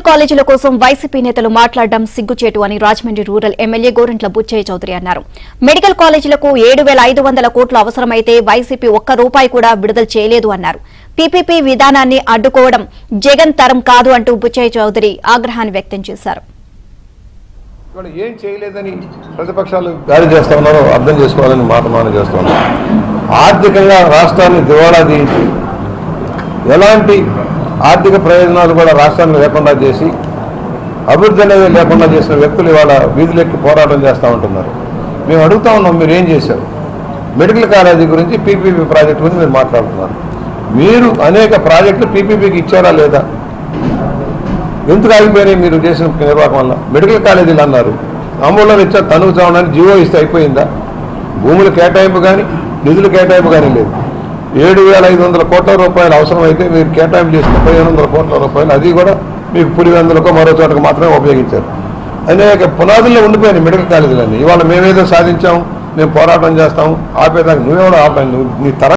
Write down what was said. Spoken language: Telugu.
కాలేజీల కోసం వైసీపీ నేతలు మాట్లాడడం సిగ్గుచేటు అని రాజమండ్రి రూరల్ ఎమ్మెల్యే గోరంట్ల బుచ్చయ్య చౌదరి అన్నారు. మెడికల్ కాలేజీలకు 7,500 కోట్లు అవసరమైతే వైసీపీ ఒక్క రూపాయి కూడా విడుదల చేయలేదు అన్నారు. పీపీపీ విధానాన్ని అడ్డుకోవడం జగన్ తరం కాదు అంటూ బుచ్చయ్య చౌదరి ఆగ్రహాన్ని వ్యక్తం చేశారు. ఏం చేయలేదని ప్రతిపక్షాలు దాడి చేస్తా ఉన్నారో అర్థం చేసుకోవాలని మాట చేస్తా ఉన్నారు. ఆర్థికంగా రాష్ట్రాన్ని దివాళా తీయించి ఎలాంటి ఆర్థిక ప్రయోజనాలు కూడా రాష్ట్రాన్ని లేకుండా చేసి అభివృద్ధి అనేది లేకుండా చేసిన వ్యక్తులు ఇవాళ వీధులెక్కి పోరాటం చేస్తూ ఉంటున్నారు. మేము అడుగుతా ఉన్నాం, మీరు ఏం చేశారు? మెడికల్ కాలేజీ గురించి పీపీపీ ప్రాజెక్టు గురించి మీరు మాట్లాడుతున్నారు. మీరు అనేక ప్రాజెక్టులు పీపీపీకి ఇచ్చారా లేదా? ఎందుకు ఆగిపోయినాయి మీరు చేసిన నిర్వాహకం వల్ల? మెడికల్ కాలేజీలు అన్నారు, అమూల్లో ఇచ్చా తనువు చావడానికి జీవో ఇస్తే అయిపోయిందా? భూముల కేటాయింపు కానీ నిధుల కేటాయింపు కానీ లేదు. 7,500 కోట్ల రూపాయలు అవసరమైతే మీరు కేటాయింపు చేసిన 1,500 కోట్ల రూపాయలు అది కూడా మీకు పులివెందులకో మరో చోటకు మాత్రమే ఉపయోగించారు. అనేక పునాదుల్లో ఉండిపోయినాయి మెడికల్ కాలేజీలన్నీ. ఇవాళ మేమేదో సాధించాము, మేము పోరాటం చేస్తాము, ఆపేదాకా నువ్వెవడో ఆపాను, నీ తరం